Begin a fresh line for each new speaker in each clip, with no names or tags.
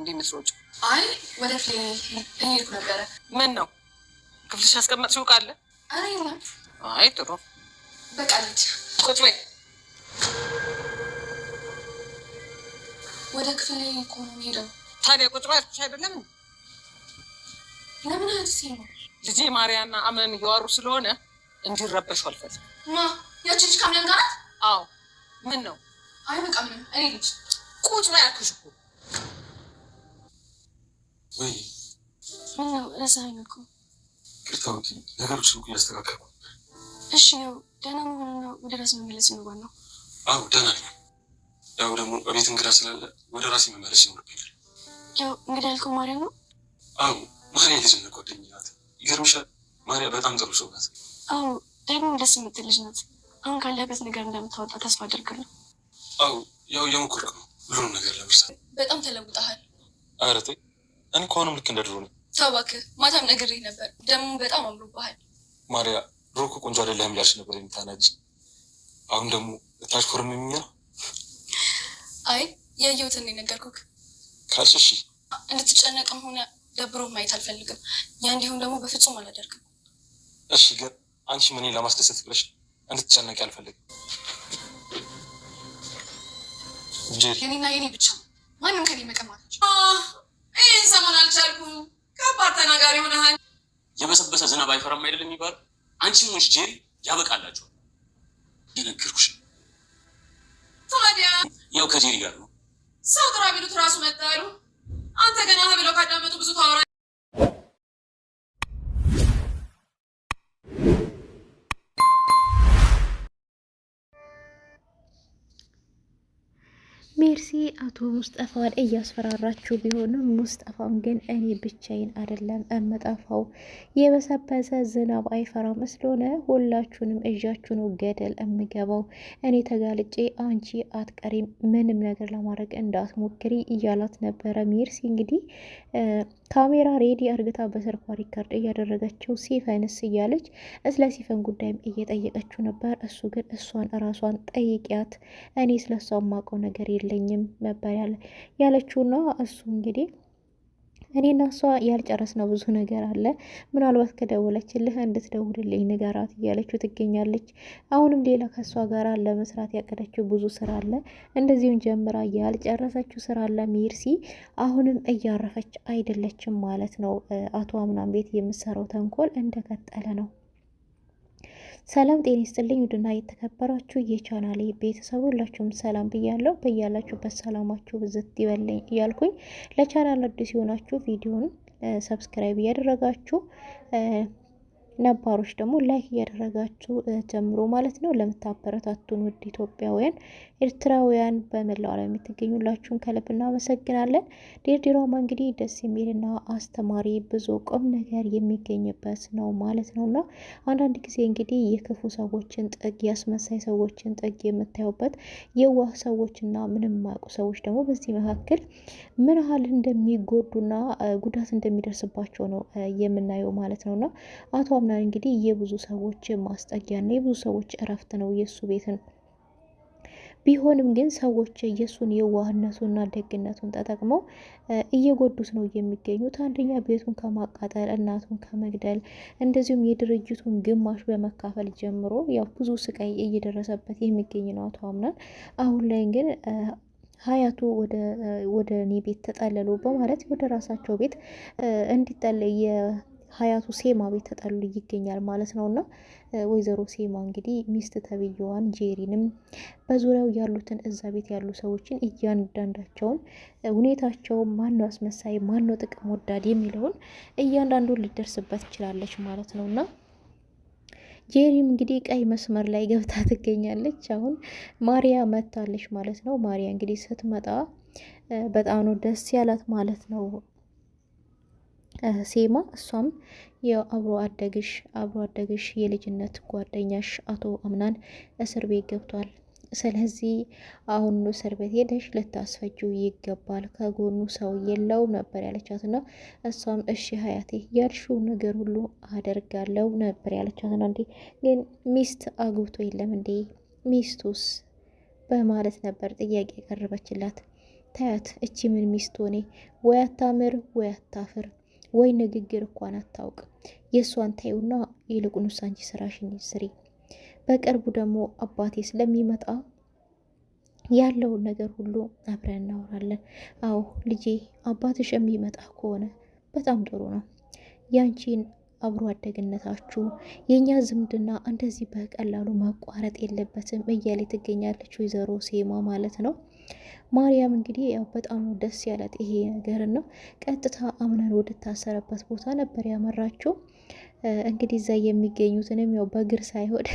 እንዴ መስሮጭ?
አይ ወደ ፍሌ ሄድኩ ነበረ።
ምን ነው ክፍልሽ አስቀመጥሽው ቃል?
አረ ይላል።
አይ ጥሩ
በቃ ልጅ
ቁጭ በይ።
ወደ ክፍሌ እኮ ነው ሄደው።
ታዲያ ቁጭ በይ አልኩሽ አይደለም?
ለምን አዲስ ነው?
ልጄ ማርያና አመን እያወሩ ስለሆነ እንዲረበሹ አልፈልግም።
ማ ያቺ ልጅ ካምለን ጋር?
አዎ ምን ነው?
አይ በቃ ምን እኔ ልጅ
ቁጭ በይ አልኩሽ እኮ።
ወይ
ምነው ረሳኸኝ እኮ።
ቅርታውቂ ነገሮች ሁሉ ያስተካከልኩ።
እሺ ያው ደህና መሆን ነው ወደ ራስ መመለስ ነው ዋናው።
አዎ ደህና ነኝ። ያው ደግሞ በቤት እንግዳ ስላለ ወደ ራሴ መመለስ ይኖርብኛል።
ያው እንግዳ ያልከው ማርያም ነው?
አዎ ማርያ የልጅነት ጓደኛዬ ናት። ይገርምሻል ማርያ በጣም ጥሩ ሰው ናት።
አዎ ደግሞ ደስ የምትል ልጅ ናት። አሁን ካለበት ነገር እንደምታወጣ ተስፋ አደርጋለሁ።
አዎ ያው እየሞከርኩ ነው ሁሉንም ነገር ለመርሳት።
በጣም ተለውጠሃል።
ኧረ ተይ እኔ እኮ አሁንም ልክ እንደ ድሮ ነኝ።
ተው እባክህ ማታም ነግሬህ ነበር። ደግሞ በጣም አምሮብሃል።
ማርያ ድሮ እኮ ቆንጆ አይደለህም እያልሽ ነበር የምታናጂ። አሁን ደግሞ ታሽኮርም የሚኛ
አይ ያየሁትን ነው የነገርኩህ
ካልሽ እሺ።
እንድትጨነቅም ሆነ ደብሮ ማየት አልፈልግም። ያ እንዲሁም ደግሞ በፍጹም አላደርግም።
እሺ ግን አንቺ ምን ለማስደሰት ብለሽ እንድትጨነቂ አልፈልግም።
የኔና የኔ ብቻ ማንም ከኔ መቀማት
ይህን ሰሞን አልቻልኩም። ከባድ ተናጋሪ ሆነሃል።
የበሰበሰ ዝናብ አይፈራም አይደለም የሚባል። አንቺም ሆንሽ ጄሪ ያበቃላችሁ። የነገርኩሽ
ታዲያ
ያው ከጄሪ ጋር ነው።
ሰው ጥራ ቢሉት ራሱ መጣሉ። አንተ ገና ብለው ካዳመጡ ብዙ ታወራ።
ሜርሲ አቶ ሙስጠፋን እያስፈራራችሁ ቢሆንም ሙስጠፋም ግን እኔ ብቻዬን አይደለም እምጠፋው የበሰበሰ ዝናብ አይፈራም ስለሆነ ሁላችሁንም እጃችሁ ነው ገደል እምገባው እኔ ተጋልጬ አንቺ አትቀሪም ምንም ነገር ለማድረግ እንዳትሞክሪ እያላት ነበረ። ሜርሲ እንግዲህ ካሜራ ሬዲ አርግታ በስልኳ ሪካርድ እያደረገችው ሲፈንስ እያለች ስለ ሲፈን ጉዳይም እየጠየቀችው ነበር። እሱ ግን እሷን እራሷን ጠይቂያት እኔ ስለሷ ማውቀው ነገር የለኝም ነበር ያለችውና እሱ እንግዲህ እኔና እሷ ያልጨረስነው ብዙ ነገር አለ፣ ምናልባት ከደወለችልህ እንድትደውልልኝ ንገራት እያለችው ትገኛለች። አሁንም ሌላ ከእሷ ጋር ለመስራት ያቀደችው ብዙ ስራ አለ፣ እንደዚሁም ጀምራ ያልጨረሰችው ስራ አለ። ሜርሲ አሁንም እያረፈች አይደለችም ማለት ነው። አቶ አምናን ቤት የምሰራው ተንኮል እንደቀጠለ ነው። ሰላም ጤና ይስጥልኝ ውድና የተከበራችሁ የቻናሌ ቤተሰብ ሁላችሁም ሰላም ብያለሁ። በያላችሁበት ሰላማችሁ ብዝት ይበልኝ እያልኩኝ ለቻናል አዲስ የሆናችሁ ቪዲዮን ሰብስክራይብ እያደረጋችሁ ነባሮች ደግሞ ላይክ እያደረጋችሁ ጀምሮ ማለት ነው። ለምታበረታቱን ውድ ኢትዮጵያውያን ኤርትራውያን በመላው ዓለም የምትገኙላችሁን ከልብ እናመሰግናለን። ዲራማ እንግዲህ ደስ የሚልና አስተማሪ ብዙ ቁም ነገር የሚገኝበት ነው ማለት ነውና አንዳንድ ጊዜ እንግዲህ የክፉ ሰዎችን ጥግ ያስመሳይ ሰዎችን ጥግ የምታዩበት የዋህ ሰዎችና ምንም የማያውቁ ሰዎች ደግሞ በዚህ መካከል ምን ያህል እንደሚጎዱና ጉዳት እንደሚደርስባቸው ነው የምናየው ማለት ነውና አቶ አምናን እንግዲህ የብዙ ሰዎች ማስጠጊያና የብዙ ሰዎች እረፍት ነው የሱ ቤትን ቢሆንም ግን ሰዎች የሱን የዋህነቱና ደግነቱን ተጠቅመው እየጎዱት ነው የሚገኙት። አንደኛ ቤቱን ከማቃጠል እናቱን ከመግደል እንደዚሁም የድርጅቱን ግማሽ በመካፈል ጀምሮ ያው ብዙ ስቃይ እየደረሰበት የሚገኝ ነው አቶ አምናን። አሁን ላይ ግን ሀያቱ ወደ እኔ ቤት ተጠለሉ በማለት ወደ ራሳቸው ቤት እንዲጠለይ ሀያቱ ሴማ ቤት ተጠሉ ይገኛል ማለት ነውና ወይዘሮ ሴማ እንግዲህ ሚስት ተብዬዋን ጄሪንም በዙሪያው ያሉትን እዛ ቤት ያሉ ሰዎችን እያንዳንዳቸውን ሁኔታቸው ማነው አስመሳይ ማነው ጥቅም ወዳድ የሚለውን እያንዳንዱን ልደርስበት ትችላለች ማለት ነውና ጄሪም እንግዲህ ቀይ መስመር ላይ ገብታ ትገኛለች። አሁን ማሪያ መታለች ማለት ነው። ማሪያ እንግዲህ ስትመጣ በጣም ነው ደስ ያላት ማለት ነው ሴማ። እሷም የአብሮ አደግሽ የልጅነት ጓደኛሽ አቶ አምናን እስር ቤት ገብቷል፣ ስለዚህ አሁን እስር ቤት ሄደሽ ልታስፈጂው ይገባል፣ ከጎኑ ሰው የለው ነበር ያለቻትና እሷም እሺ ሀያቴ ያልሽው ነገር ሁሉ አደርጋለሁ ነበር ያለቻትና እንዴ ግን ሚስት አግብቶ የለም እንዴ ሚስቱስ በማለት ነበር ጥያቄ ያቀረበችላት። ታያት እቺ ምን ሚስት ሆኔ ወይ አታምር ወይ አታፍር ወይ ንግግር እንኳን አታውቅ። የእሷን ታዩና ይልቁንስ አንቺ ስራሽን ስሪ። በቅርቡ ደግሞ አባቴ ስለሚመጣ ያለውን ነገር ሁሉ አብረን እናወራለን። አዎ ልጄ አባትሽ የሚመጣ ከሆነ በጣም ጥሩ ነው። ያንቺን አብሮ አደግነታችሁ የኛ ዝምድና እንደዚህ በቀላሉ ማቋረጥ የለበትም እያለ ትገኛለች ወይዘሮ ሴማ ማለት ነው። ማርያም እንግዲህ ያው በጣም ደስ ያላት ይሄ ነገር ነው። ቀጥታ አምናን ወደ ታሰረበት ቦታ ነበር ያመራችው። እንግዲህ እዛ የሚገኙትንም ያው በእግር ሳይሆን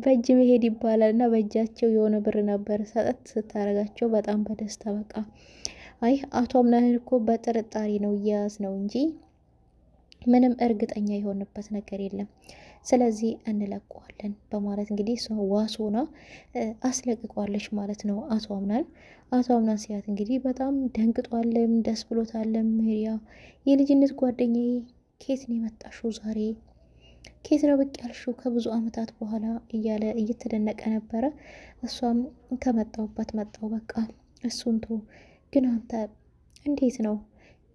በእጅ መሄድ ይባላል እና በእጃቸው የሆነ ብር ነበር ሰጠት ስታረጋቸው በጣም በደስታ በቃ አይ አቶ አምናን እኮ በጥርጣሬ ነው እያያዝ ነው እንጂ ምንም እርግጠኛ የሆንበት ነገር የለም። ስለዚህ እንለቀዋለን በማለት እንግዲህ እሷ ዋሶና አስለቅቋለች ማለት ነው አቶ አምናን ሲያት እንግዲህ በጣም ደንግጧልም ደስ ብሎታልም። ሜሪያ የልጅነት ጓደኛዬ ኬት ነው የመጣሽው ዛሬ? ኬት ነው ብቅ ያልሽው ከብዙ አመታት በኋላ እያለ እየተደነቀ ነበረ። እሷም ከመጣሁበት መጣሁ በቃ እሱን ቶ ግን አንተ እንዴት ነው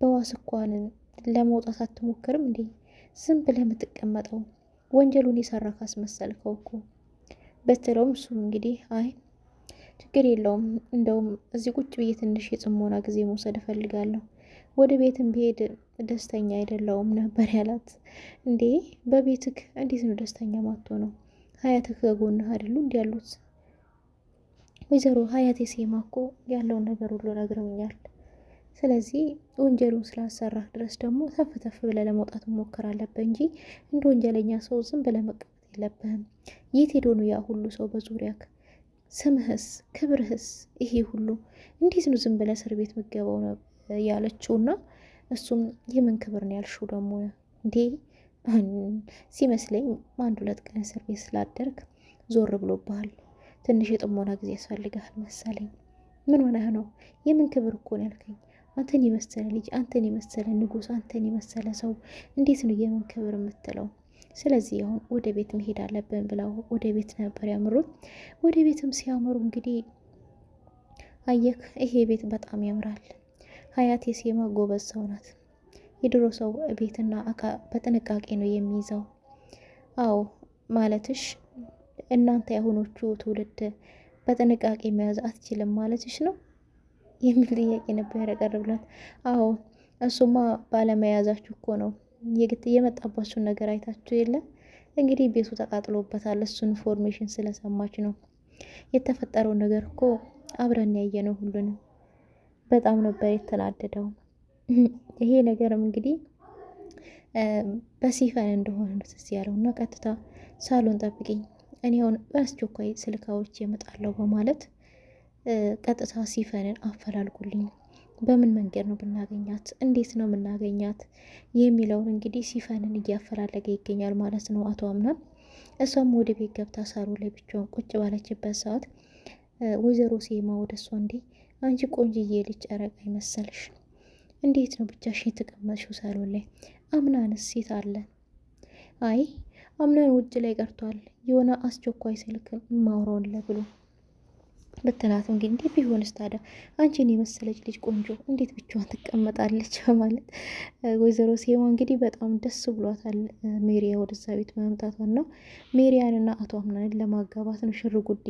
በዋስ እንኳን ለመውጣት አትሞክርም እንዴ? ዝም ብለህ የምትቀመጠው ወንጀሉን የሰራ ካስመሰልከው እኮ በትለውም እሱም እንግዲህ አይ ችግር የለውም እንደውም እዚህ ቁጭ ብዬ ትንሽ የጽሞና ጊዜ መውሰድ እፈልጋለሁ፣ ወደ ቤትም ብሄድ ደስተኛ አይደለውም ነበር ያላት። እንዴ በቤትክ እንዴት ነው ደስተኛ ማትሆነው? ሀያትህ ከጎንህ አይደሉ እንዲ ያሉት? ወይዘሮ ሀያቴ ሴማ እኮ ያለውን ነገር ሁሉ ነግረውኛል። ስለዚህ ወንጀሉን ስላሰራህ ድረስ ደግሞ ተፍ ተፍ ብለህ ለመውጣት መሞከር አለብህ እንጂ እንደ ወንጀለኛ ሰው ዝም ብለህ መቀመጥ የለብህም። የት ሄዶ ነው ያ ሁሉ ሰው በዙሪያክ? ስምህስ ክብርህስ ይሄ ሁሉ እንዴት ነው ዝም ብለህ እስር ቤት ምገባው ነው ያለችውና እሱም የምን ክብር ነው ያልሽው ደግሞ እንዴ? ሲመስለኝ አንድ ሁለት ቀን እስር ቤት ስላደርግ ዞር ብሎብሃል። ትንሽ የጥሞና ጊዜ ያስፈልጋል መሰለኝ። ምን ሆነህ ነው? የምን ክብር እኮ ነው ያልከኝ? አንተን የመሰለ ልጅ፣ አንተን የመሰለ ንጉስ፣ አንተን የመሰለ ሰው እንዴት ነው የምን ክብር የምትለው? ስለዚህ አሁን ወደ ቤት መሄድ አለብን ብለው ወደ ቤት ነበር ያምሩት። ወደ ቤትም ሲያምሩ እንግዲህ አየክ ይሄ ቤት በጣም ያምራል። ሀያቴ ሴማ ጎበዝ ሰው ናት። የድሮ ሰው ቤትና በጥንቃቄ ነው የሚይዘው። አዎ ማለትሽ እናንተ ያሁኖቹ ትውልድ በጥንቃቄ መያዝ አትችልም ማለትሽ ነው የሚል ጥያቄ ነበር ያቀረብላት። አዎ እሱማ ባለመያዛችሁ እኮ ነው የግድ የመጣባችሁን ነገር አይታችሁ የለ እንግዲህ ቤቱ ተቃጥሎበታል። እሱን ኢንፎርሜሽን ስለሰማች ነው የተፈጠረውን ነገር እኮ አብረን ያየነው ሁሉንም። በጣም ነበር የተናደደው። ይሄ ነገርም እንግዲህ በሲፈን እንደሆነ ነው ትዝ ያለው እና ቀጥታ ሳሎን ጠብቂኝ እኔ አሁን በአስቸኳይ ስልካዎች እመጣለሁ በማለት ቀጥታ ሲፈንን አፈላልጉልኝ፣ በምን መንገድ ነው ብናገኛት፣ እንዴት ነው የምናገኛት የሚለውን እንግዲህ ሲፈንን እያፈላለገ ይገኛል ማለት ነው አቶ አምናን። እሷም ወደ ቤት ገብታ ሳሩ ላይ ብቻዋን ቁጭ ባለችበት ሰዓት ወይዘሮ ሴማ ወደ እሷ እንዴ አንቺ ቆንጅዬ ልጅ ጨረቃ ይመሰልሽ እንዴት ነው ብቻሽን የተቀመጥሽው ሳሎን ላይ? አምናንስ ሴት አለ? አይ አምናን ውጭ ላይ ቀርቷል የሆነ አስቸኳይ ስልክ ማውራውን ለብሎ በተናትም ግን እንዴ ቢሆንስ ታዲያ አንቺን የመሰለች ልጅ ቆንጆ እንዴት ብቻዋን ትቀመጣለች? በማለት ወይዘሮ ሴማ እንግዲህ በጣም ደስ ብሏታል ሜሪያ ወደዛ ቤት መምጣቷን ነው። ሜሪያንና አቶ አምናንን ለማጋባት ነው ሽር ጉድ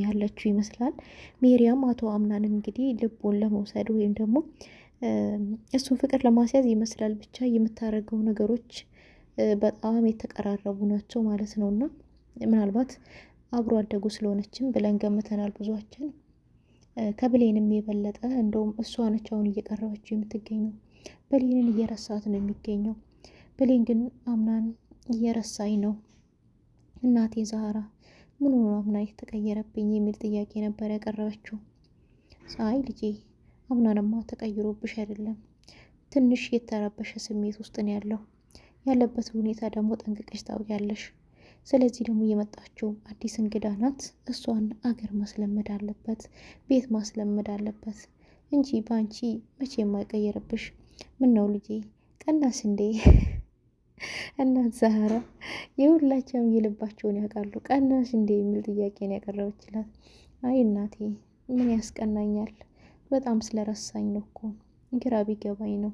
ያለችው ይመስላል። ሜሪያም አቶ አምናንን እንግዲህ ልቡን ለመውሰድ ወይም ደግሞ እሱን ፍቅር ለማስያዝ ይመስላል። ብቻ የምታደርገው ነገሮች በጣም የተቀራረቡ ናቸው ማለት ነውና ምናልባት አብሮ አደጉ ስለሆነችም ብለን ገምተናል ብዙዎችን። ከብሌንም የበለጠ እንደውም እሷ ነች አሁን እየቀረበችው የምትገኘው። ብሌንን እየረሳት ነው የሚገኘው። ብሌን ግን አምናን እየረሳኝ ነው። እናቴ ዛህራ ምን ሆኖ አምና የተቀየረብኝ የሚል ጥያቄ ነበር ያቀረበችው። አይ ልጄ አምናንማ ተቀይሮብሽ አይደለም፣ ትንሽ የተረበሸ ስሜት ውስጥ ነው ያለበት ሁኔታ ደግሞ ጠንቅቀሽ ታውቂያለሽ። ስለዚህ ደግሞ የመጣችው አዲስ እንግዳ ናት። እሷን አገር ማስለመድ አለበት፣ ቤት ማስለመድ አለበት እንጂ በአንቺ መቼ የማይቀየርብሽ። ምን ነው ልጄ ቀናስ እንዴ? እናት ዛህራ የሁላቸውም የልባቸውን ያውቃሉ። ቀናሽ እንዴ የሚል ጥያቄ ነው ያቀረበችላት። አይ እናቴ ምን ያስቀናኛል፣ በጣም ስለረሳኝ ነው እኮ ግራ ቢገባኝ ነው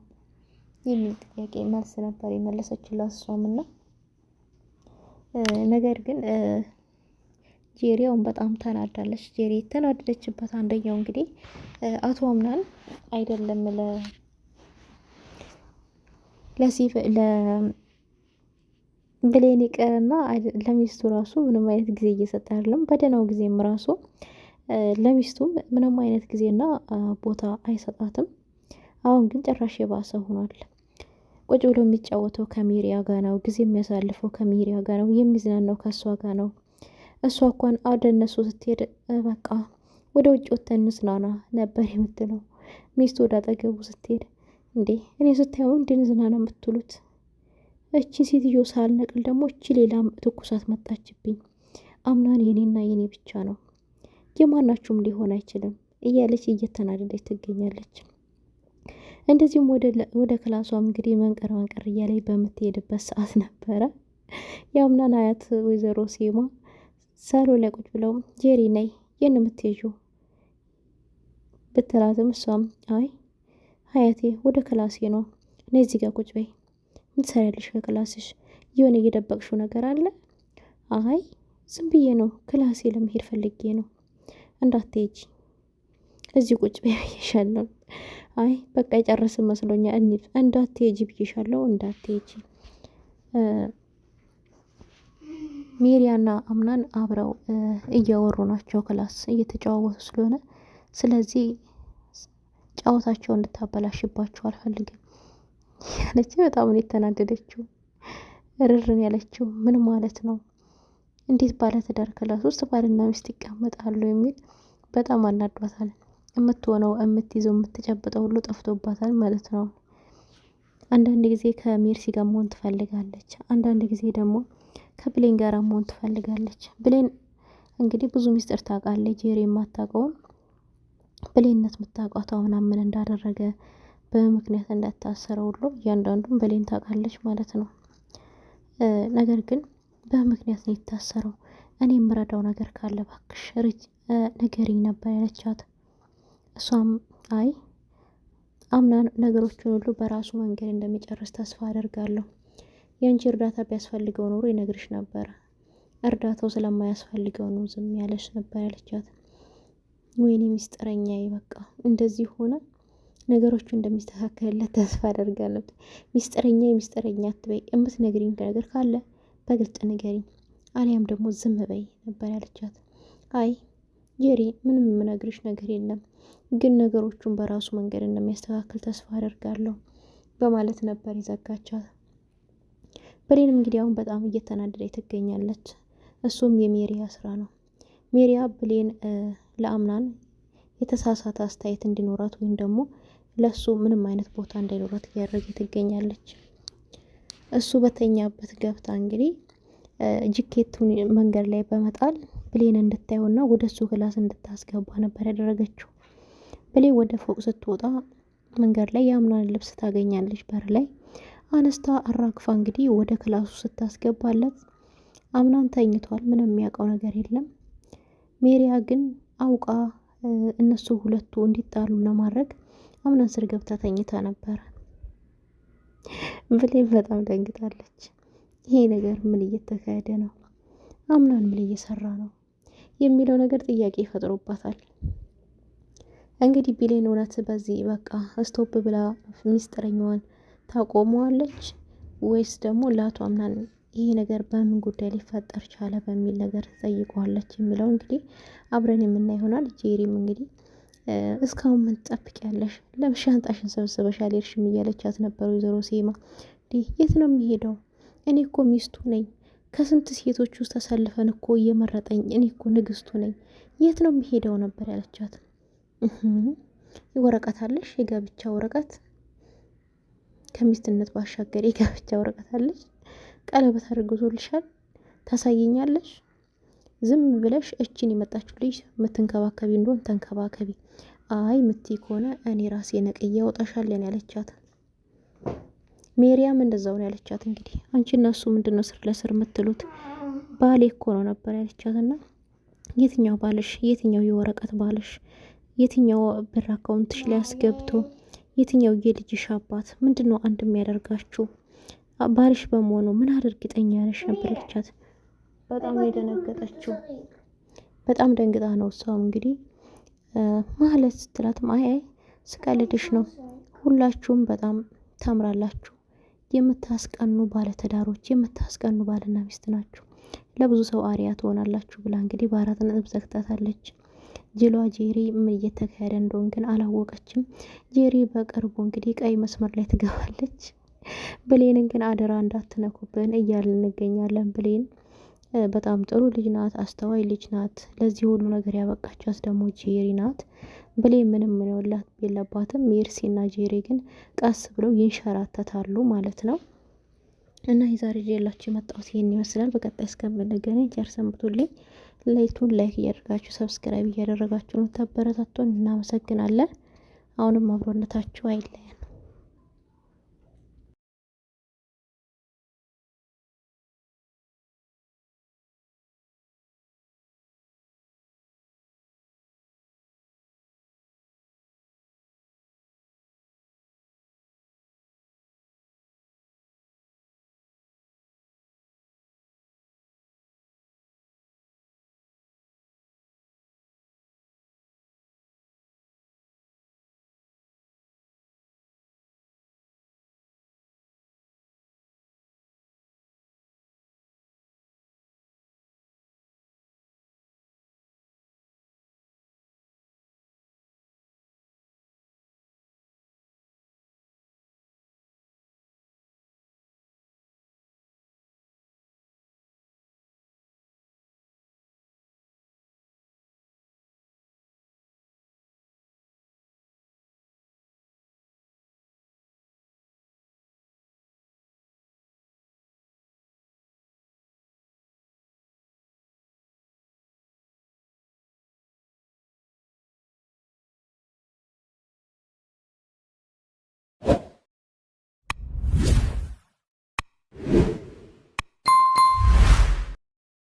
የሚል ጥያቄ መልስ ነበር የመለሰችላት እሷም እና ነገር ግን ጄሪያውን በጣም ተናዳለች። ጄሪ የተናደደችበት አንደኛው እንግዲህ አቶ አምናን አይደለም ብሌን ይቀርና ለሚስቱ ራሱ ምንም አይነት ጊዜ እየሰጠ አይደለም። በደህናው ጊዜም ራሱ ለሚስቱም ምንም አይነት ጊዜና ቦታ አይሰጣትም። አሁን ግን ጭራሽ የባሰ ሆኗል። ቁጭ ብሎ የሚጫወተው ከሚሪያ ጋር ነው። ጊዜ የሚያሳልፈው ከሚሪያ ጋር ነው። የሚዝናናው ከእሷ ጋር ነው። እሷ እንኳን ወደ እነሱ ስትሄድ በቃ ወደ ውጭ ወተን እንዝናና ነበር የምትለው። ሚስቱ ወደ አጠገቡ ስትሄድ እንዴ እኔ ስታየው እንድንዝናና የምትሉት እቺ ሴትዮ ሳልነቅል ደግሞ እቺ ሌላ ትኩሳት መጣችብኝ። አምናን የኔና የኔ ብቻ ነው የማናችሁም ሊሆን አይችልም እያለች እየተናደደች ትገኛለች። እንደዚሁም ወደ ክላሷም እንግዲህ መንቀር እያለች በምትሄድበት ሰዓት ነበረ የአምናን አያት ወይዘሮ ሴማ ሳሎን ላይ ቁጭ ብለው ጄሪ ነይ የት የምትሄጂው ብትላትም እሷም አይ ሀያቴ ወደ ክላሴ ነው እኔ እዚህ ጋር ቁጭ በይ ምን ትሰሪያለሽ ከክላስሽ የሆነ እየደበቅሽው ነገር አለ አይ ዝም ብዬ ነው ክላሴ ለመሄድ ፈልጌ ነው እንዳትሄጂ እዚህ ቁጭ በይ ብዬሻለሁ አይ በቃ የጨረስን መስሎኛል እንሂድ እንዳትሄጂ ብዬሻለሁ እንዳትሄጂ ሜሪያና አምናን አብረው እያወሩ ናቸው ክላስ እየተጨዋወቱ ስለሆነ ስለዚህ ጨዋታቸው እንድታበላሽባቸው አልፈልግም ያለች በጣም ነው የተናደደችው። ርርን ያለችው ምን ማለት ነው? እንዴት ባለ ትዳር ክላስ ውስጥ ባልና ሚስት ይቀመጣሉ የሚል በጣም አናዷታል። የምትሆነው የምትይዘው የምትጨብጠው ሁሉ ጠፍቶባታል ማለት ነው። አንዳንድ ጊዜ ከሜርሲ ጋር መሆን ትፈልጋለች፣ አንዳንድ ጊዜ ደግሞ ከብሌን ጋር መሆን ትፈልጋለች። ብሌን እንግዲህ ብዙ ሚስጥር ታውቃለች። ጄሪ የማታውቀውን ብሌንነት የምታውቃት አሁን ምን እንዳደረገ በምክንያት እንዳታሰረ ሁሉ እያንዳንዱን ብሌን ታውቃለች ማለት ነው። ነገር ግን በምክንያት ነው የታሰረው። እኔ የምረዳው ነገር ካለ ባክሽ ንገሪኝ ነበር ያለቻት። እሷም አይ አምናን ነገሮችን ሁሉ በራሱ መንገድ እንደሚጨርስ ተስፋ አደርጋለሁ። የአንቺ እርዳታ ቢያስፈልገው ኖሮ ይነግርሽ ነበረ። እርዳታው ስለማያስፈልገው ነው ዝም ያለሽ ነበር ያለቻት። ወይኔ ሚስጥረኛዬ በቃ እንደዚህ ሆነ። ነገሮቹ እንደሚስተካከልለት ተስፋ አደርጋለሁ። ሚስጥረኛ አትበይ። የምትነግሪኝ ነገር ካለ በግልጽ ንገሪኝ፣ አሊያም ደግሞ ዝም በይ ነበር ያለቻት። አይ ጄሪ ምንም የምነግርሽ ነገር የለም፣ ግን ነገሮቹን በራሱ መንገድ እንደሚያስተካክል ተስፋ አደርጋለሁ በማለት ነበር የዘጋቻት። ብሌንም እንግዲህ አሁን በጣም እየተናደደች ትገኛለች። እሱም የሜሪያ ስራ ነው። ሜሪያ ብሌን ለአምናን የተሳሳተ አስተያየት እንዲኖራት ወይም ደግሞ ለሱ ምንም አይነት ቦታ እንዳይኖራት እያደረገ ትገኛለች። እሱ በተኛበት ገብታ እንግዲህ ጅኬቱን መንገድ ላይ በመጣል ብሌን እንድታየውና ወደ እሱ ክላስ እንድታስገባ ነበር ያደረገችው። ብሌን ወደ ፎቅ ስትወጣ መንገድ ላይ የአምናን ልብስ ታገኛለች። በር ላይ አነስታ አራግፋ እንግዲህ ወደ ክላሱ ስታስገባለት አምናን ተኝቷል። ምንም የሚያውቀው ነገር የለም። ሜሪያ ግን አውቃ እነሱ ሁለቱ እንዲጣሉ ለማድረግ አምናን ስር ገብታ ተኝታ ነበር። ብሌን በጣም ደንግጣለች። ይሄ ነገር ምን እየተካሄደ ነው? አምናን ምን እየሰራ ነው የሚለው ነገር ጥያቄ ይፈጥሮባታል። እንግዲህ ብሌን እውነት በዚህ በቃ ስቶፕ ብላ ሚስጥረኛዋን ታቆመዋለች ወይስ ደግሞ ለአቶ አምናን ይሄ ነገር በምን ጉዳይ ሊፈጠር ቻለ በሚል ነገር ትጠይቀዋለች የሚለው እንግዲህ አብረን የምናይ ይሆናል። ጄሪም እንግዲህ እስካሁን ምን ትጠብቂያለሽ? ለምን ሻንጣሽን ሰብስበሽ አልሄድሽም? እያለቻት ነበር ወይዘሮ ሴማ። የት ነው የሚሄደው? እኔ እኮ ሚስቱ ነኝ። ከስንት ሴቶች ውስጥ ተሰልፈን እኮ እየመረጠኝ እኔ እኮ ንግስቱ ነኝ። የት ነው የሚሄደው ነበር ያለቻት። ወረቀት አለሽ? የጋብቻ ወረቀት ከሚስትነት ባሻገር የጋብቻ ወረቀት አለሽ? ቀለበት አድርጎልሻል? ታሳየኛለሽ? ዝም ብለሽ እችን የመጣችው ልጅ የምትንከባከቢ እንደሆን ተንከባከቢ። አይ ምትይ ከሆነ እኔ ራሴ ነቅዬ አወጣሻለን ያለቻት። ሜሪያም እንደዛው ነው ያለቻት። እንግዲህ አንቺ እና እሱ ምንድነው ስር ለስር የምትሉት? ባሌ እኮ ነው ነበር ያለቻትና የትኛው ባልሽ? የትኛው የወረቀት ባልሽ? የትኛው ብር አካውንትሽ ላይ አስገብቶ የትኛው የልጅሽ አባት ምንድነው አንድ የሚያደርጋችሁ? ባልሽ በመሆኑ ምን እርግጠኛ ነሽ ነበር ልቻት። በጣም የደነገጠችው በጣም ደንግጣ ነው። እሷም እንግዲህ ማለት ስትላትም አይ ስቀልድሽ ነው፣ ሁላችሁም በጣም ታምራላችሁ፣ የምታስቀኑ ባለትዳሮች፣ የምታስቀኑ ባልና ሚስት ናችሁ፣ ለብዙ ሰው አሪያ ትሆናላችሁ ብላ እንግዲህ በ4 ነጥብ ዘግታታለች። ጅሏ ጄሪ ምን እየተካሄደ እንደሆነ ግን አላወቀችም። ጄሪ በቅርቡ እንግዲህ ቀይ መስመር ላይ ትገባለች። ብሌንን ግን አደራ እንዳትነኩብን እያልን እንገኛለን። ብሌን በጣም ጥሩ ልጅ ናት፣ አስተዋይ ልጅ ናት። ለዚህ ሁሉ ነገር ያበቃቻት ደግሞ ጄሪ ናት። ብሌን ምንም ምንውላት የለባትም። ሜርሲና ጄሪ ግን ቀስ ብለው ይንሸራተታሉ ማለት ነው። እና የዛሬ ጄላችሁ የመጣሁት ይሄን ይመስላል። በቀጣይ እስከምንገናኝ ቸር ሰንብቱልኝ። ላይቱን ላይክ እያደረጋችሁ ሰብስክራይብ እያደረጋችሁ ነው ተበረታቱን። እናመሰግናለን። አሁንም አብሮነታችሁ አይለየን።